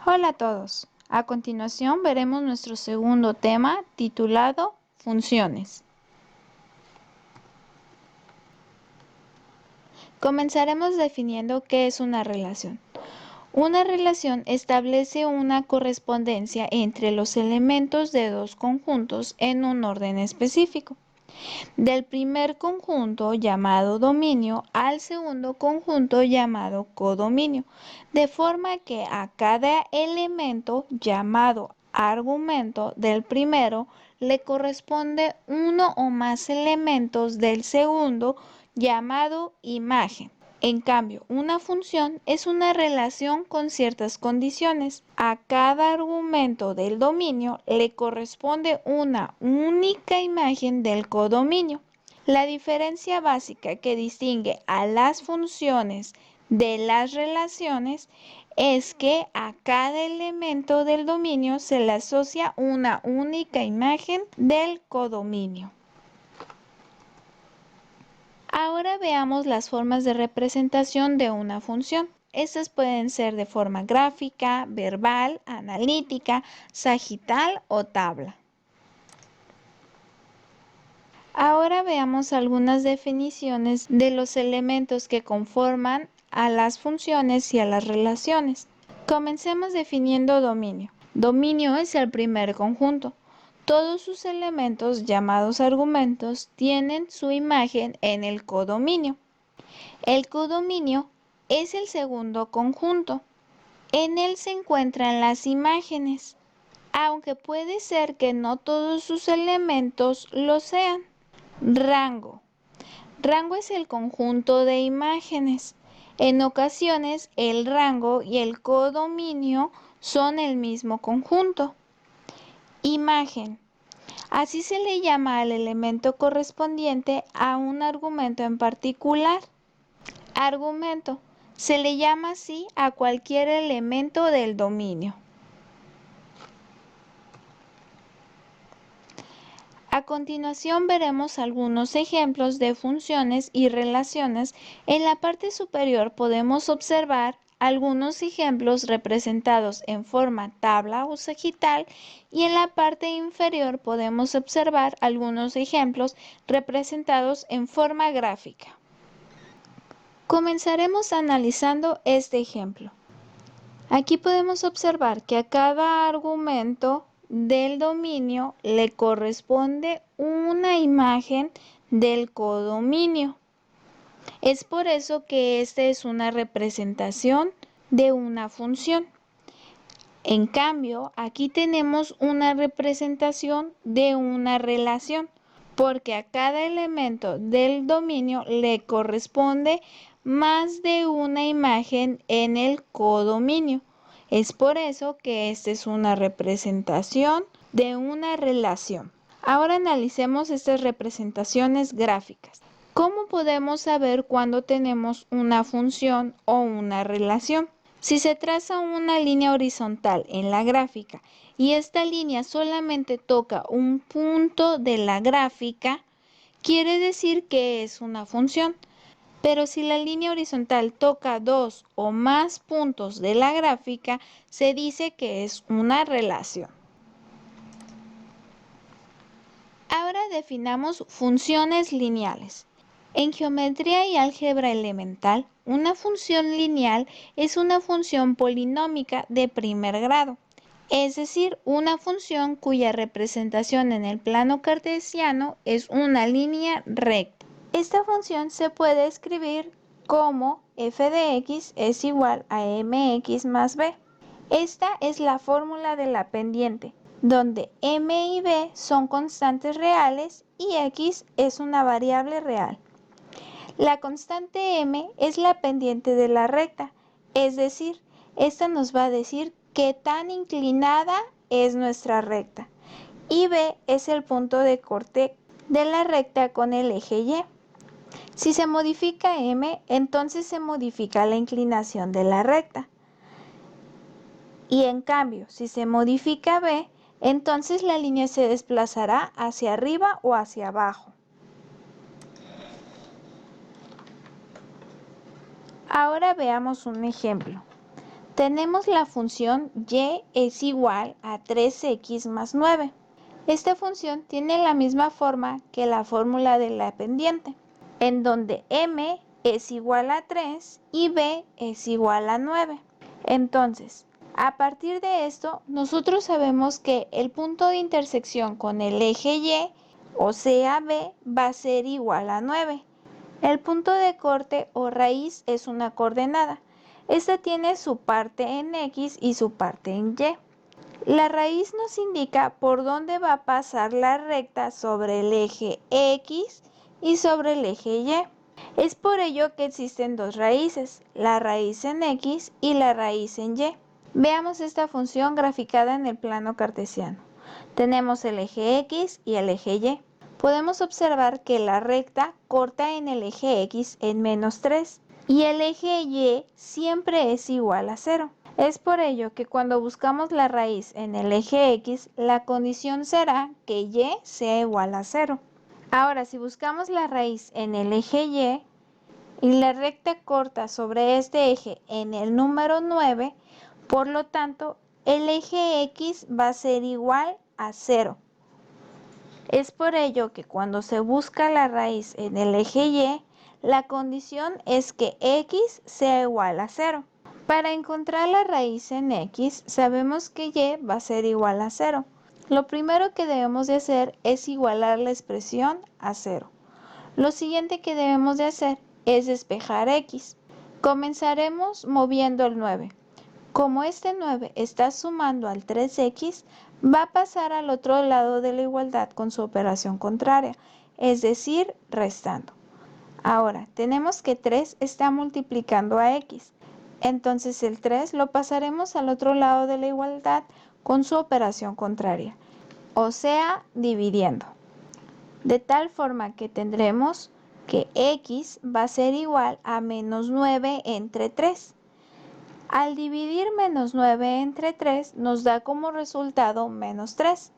Hola a todos. A continuación veremos nuestro segundo tema titulado Funciones. Comenzaremos definiendo qué es una relación. Una relación establece una correspondencia entre los elementos de dos conjuntos en un orden específico. Del primer conjunto llamado dominio al segundo conjunto llamado codominio, de forma que a cada elemento llamado argumento del primero le corresponde uno o más elementos del segundo llamado imagen. En cambio, una función es una relación con ciertas condiciones. A cada argumento del dominio le corresponde una única imagen del codominio. La diferencia básica que distingue a las funciones de las relaciones es que a cada elemento del dominio se le asocia una única imagen del codominio. Ahora veamos las formas de representación de una función. Estas pueden ser de forma gráfica, verbal, analítica, sagital o tabla. Ahora veamos algunas definiciones de los elementos que conforman a las funciones y a las relaciones. Comencemos definiendo dominio. Dominio es el primer conjunto. Todos sus elementos, llamados argumentos, tienen su imagen en el codominio. El codominio es el segundo conjunto. En él se encuentran las imágenes, aunque puede ser que no todos sus elementos lo sean. Rango. Rango es el conjunto de imágenes. En ocasiones, el rango y el codominio son el mismo conjunto. Imagen. Así se le llama al elemento correspondiente a un argumento en particular. Argumento. Se le llama así a cualquier elemento del dominio. A continuación veremos algunos ejemplos de funciones y relaciones. En la parte superior podemos observar algunos ejemplos representados en forma tabla o sagital y en la parte inferior podemos observar algunos ejemplos representados en forma gráfica. Comenzaremos analizando este ejemplo. Aquí podemos observar que a cada argumento del dominio le corresponde una imagen del codominio. Es por eso que esta es una representación de una función. En cambio, aquí tenemos una representación de una relación, porque a cada elemento del dominio le corresponde más de una imagen en el codominio. Es por eso que esta es una representación de una relación. Ahora analicemos estas representaciones gráficas. ¿Cómo podemos saber cuándo tenemos una función o una relación? Si se traza una línea horizontal en la gráfica y esta línea solamente toca un punto de la gráfica, quiere decir que es una función. Pero si la línea horizontal toca dos o más puntos de la gráfica, se dice que es una relación. Ahora definamos funciones lineales. En geometría y álgebra elemental, una función lineal es una función polinómica de primer grado, es decir, una función cuya representación en el plano cartesiano es una línea recta. Esta función se puede escribir como f de x es igual a mx más b. Esta es la fórmula de la pendiente, donde m y b son constantes reales y x es una variable real. La constante m es la pendiente de la recta, es decir, esta nos va a decir qué tan inclinada es nuestra recta. Y b es el punto de corte de la recta con el eje y. Si se modifica m, entonces se modifica la inclinación de la recta. Y en cambio, si se modifica b, entonces la línea se desplazará hacia arriba o hacia abajo. Ahora veamos un ejemplo. Tenemos la función y es igual a 3x más 9. Esta función tiene la misma forma que la fórmula de la pendiente, en donde m es igual a 3 y b es igual a 9. Entonces, a partir de esto, nosotros sabemos que el punto de intersección con el eje y, o sea b, va a ser igual a 9. El punto de corte o raíz es una coordenada. Esta tiene su parte en x y su parte en y. La raíz nos indica por dónde va a pasar la recta sobre el eje x y sobre el eje y. Es por ello que existen dos raíces, la raíz en x y la raíz en y. Veamos esta función graficada en el plano cartesiano. Tenemos el eje x y el eje y. Podemos observar que la recta corta en el eje x en menos 3 y el eje y siempre es igual a 0. Es por ello que cuando buscamos la raíz en el eje x, la condición será que y sea igual a 0. Ahora, si buscamos la raíz en el eje y la recta corta sobre este eje en el número 9, por lo tanto, el eje x va a ser igual a 0. Es por ello que cuando se busca la raíz en el eje y, la condición es que x sea igual a 0. Para encontrar la raíz en x, sabemos que y va a ser igual a 0. Lo primero que debemos de hacer es igualar la expresión a 0. Lo siguiente que debemos de hacer es despejar x. Comenzaremos moviendo el 9. Como este 9 está sumando al 3x, va a pasar al otro lado de la igualdad con su operación contraria, es decir, restando. Ahora, tenemos que 3 está multiplicando a x. Entonces el 3 lo pasaremos al otro lado de la igualdad con su operación contraria, o sea, dividiendo. De tal forma que tendremos que x va a ser igual a menos 9 entre 3. Al dividir menos 9 entre 3 nos da como resultado menos 3.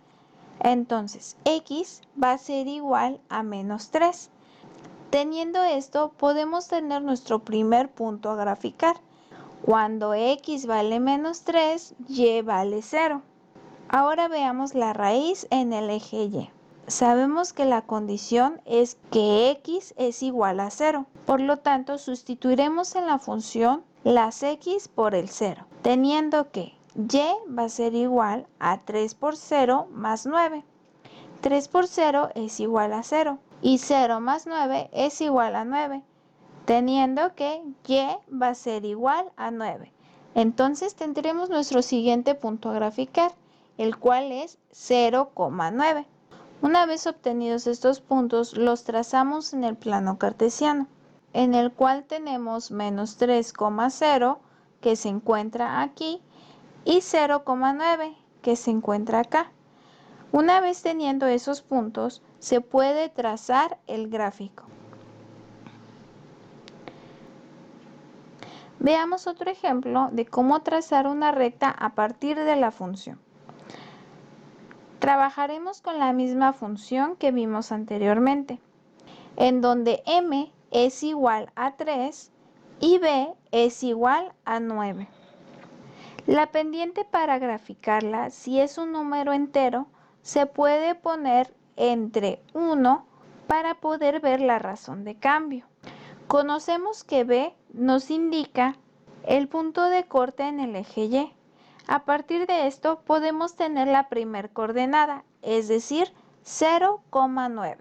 Entonces, x va a ser igual a menos 3. Teniendo esto, podemos tener nuestro primer punto a graficar. Cuando x vale menos 3, y vale 0. Ahora veamos la raíz en el eje y. Sabemos que la condición es que x es igual a 0. Por lo tanto, sustituiremos en la función las x por el 0, teniendo que y va a ser igual a 3 por 0 más 9. 3 por 0 es igual a 0 y 0 más 9 es igual a 9, teniendo que y va a ser igual a 9. Entonces tendremos nuestro siguiente punto a graficar, el cual es 0,9. Una vez obtenidos estos puntos, los trazamos en el plano cartesiano, en el cual tenemos menos 3,0 que se encuentra aquí y 0,9 que se encuentra acá. Una vez teniendo esos puntos, se puede trazar el gráfico. Veamos otro ejemplo de cómo trazar una recta a partir de la función. Trabajaremos con la misma función que vimos anteriormente, en donde m es igual a 3 y b es igual a 9. La pendiente para graficarla, si es un número entero, se puede poner entre 1 para poder ver la razón de cambio. Conocemos que b nos indica el punto de corte en el eje y. A partir de esto podemos tener la primer coordenada, es decir, 0,9.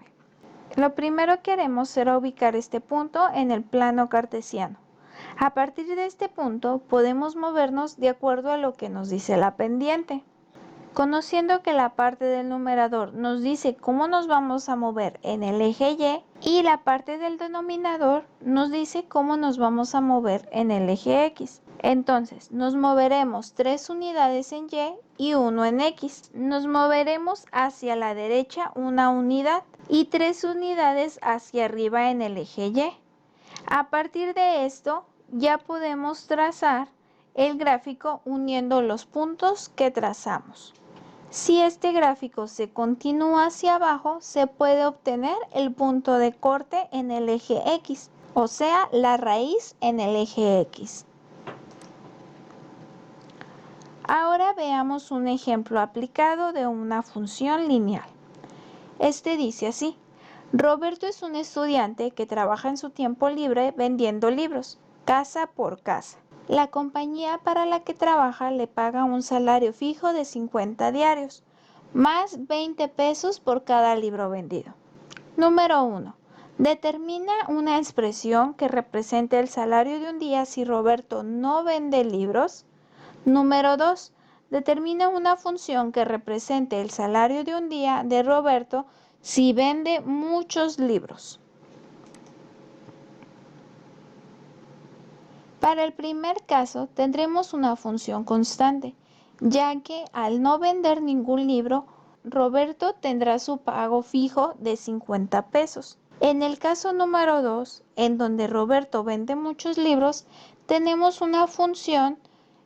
Lo primero que haremos será ubicar este punto en el plano cartesiano. A partir de este punto podemos movernos de acuerdo a lo que nos dice la pendiente. Conociendo que la parte del numerador nos dice cómo nos vamos a mover en el eje y la parte del denominador nos dice cómo nos vamos a mover en el eje x. Entonces, nos moveremos 3 unidades en y 1 en x. Nos moveremos hacia la derecha una unidad y 3 unidades hacia arriba en el eje y. A partir de esto, ya podemos trazar el gráfico uniendo los puntos que trazamos. Si este gráfico se continúa hacia abajo, se puede obtener el punto de corte en el eje x, o sea, la raíz en el eje x. Ahora veamos un ejemplo aplicado de una función lineal. Este dice así: Roberto es un estudiante que trabaja en su tiempo libre vendiendo libros, casa por casa. La compañía para la que trabaja le paga un salario fijo de 50 diarios, más 20 pesos por cada libro vendido. Número 1. Determina una expresión que represente el salario de un día si Roberto no vende libros. Número 2. Determina una función que represente el salario de un día de Roberto si vende muchos libros. Para el primer caso tendremos una función constante, ya que al no vender ningún libro, Roberto tendrá su pago fijo de 50 pesos. En el caso número 2, en donde Roberto vende muchos libros, tenemos una función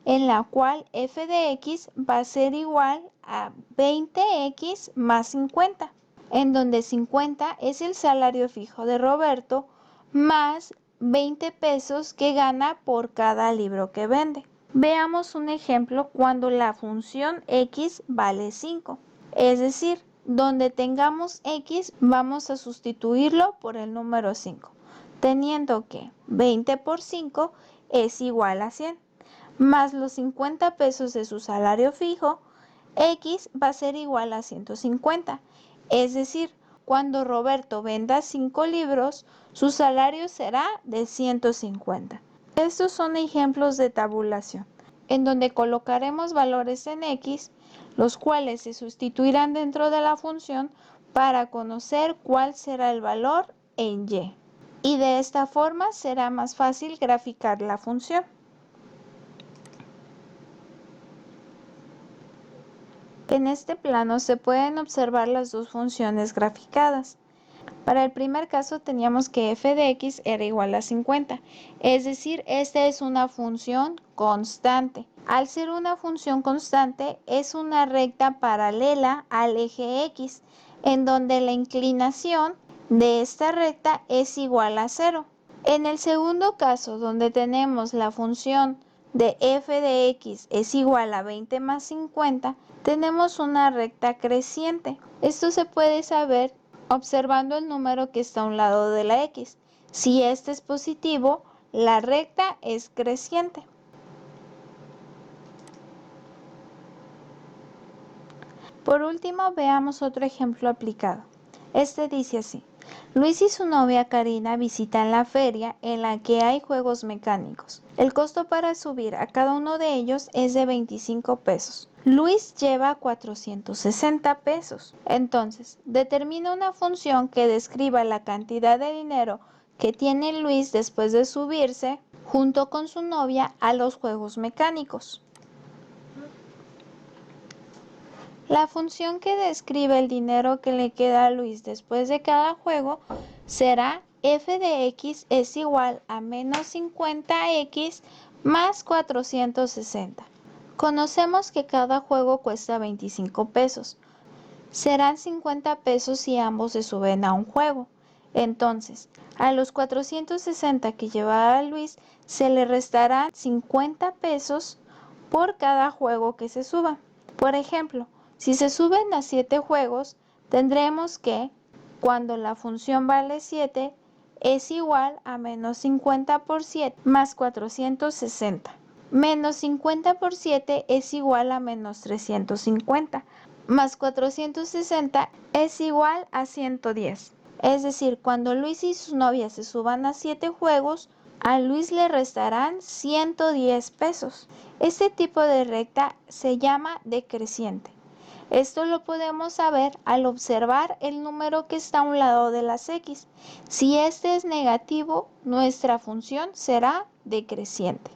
en la cual f de x va a ser igual a 20x más 50, en donde 50 es el salario fijo de Roberto más 20 pesos que gana por cada libro que vende. Veamos un ejemplo cuando la función x vale 5, es decir, donde tengamos x vamos a sustituirlo por el número 5, teniendo que 20 por 5 es igual a 100, más los 50 pesos de su salario fijo, x va a ser igual a 150, es decir, cuando Roberto venda 5 libros, su salario será de 150. Estos son ejemplos de tabulación, en donde colocaremos valores en x, los cuales se sustituirán dentro de la función para conocer cuál será el valor en y. Y de esta forma será más fácil graficar la función. En este plano se pueden observar las dos funciones graficadas. Para el primer caso teníamos que f de x era igual a 50, es decir, esta es una función constante. Al ser una función constante, es una recta paralela al eje x, en donde la inclinación de esta recta es igual a 0. En el segundo caso, donde tenemos la función de f de x es igual a 20 más 50, tenemos una recta creciente. Esto se puede saber observando el número que está a un lado de la x. Si este es positivo, la recta es creciente. Por último, veamos otro ejemplo aplicado. Este dice así: Luis y su novia Karina visitan la feria en la que hay juegos mecánicos. El costo para subir a cada uno de ellos es de 25 pesos. Luis lleva 460 pesos. Entonces, determina una función que describa la cantidad de dinero que tiene Luis después de subirse junto con su novia a los juegos mecánicos. La función que describe el dinero que le queda a Luis después de cada juego será f de x es igual a menos 50x más 460. Conocemos que cada juego cuesta 25 pesos. Serán 50 pesos si ambos se suben a un juego. Entonces, a los 460 que llevará Luis se le restarán 50 pesos por cada juego que se suba. Por ejemplo, si se suben a 7 juegos, tendremos que, cuando la función vale 7, es igual a menos 50 por 7 más 460. Menos 50 por 7 es igual a menos 350, más 460 es igual a 110. Es decir, cuando Luis y su novia se suban a 7 juegos, a Luis le restarán 110 pesos. Este tipo de recta se llama decreciente. Esto lo podemos saber al observar el número que está a un lado de las x. Si este es negativo, nuestra función será decreciente.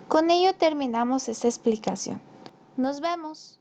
Con ello terminamos esta explicación. Nos vemos.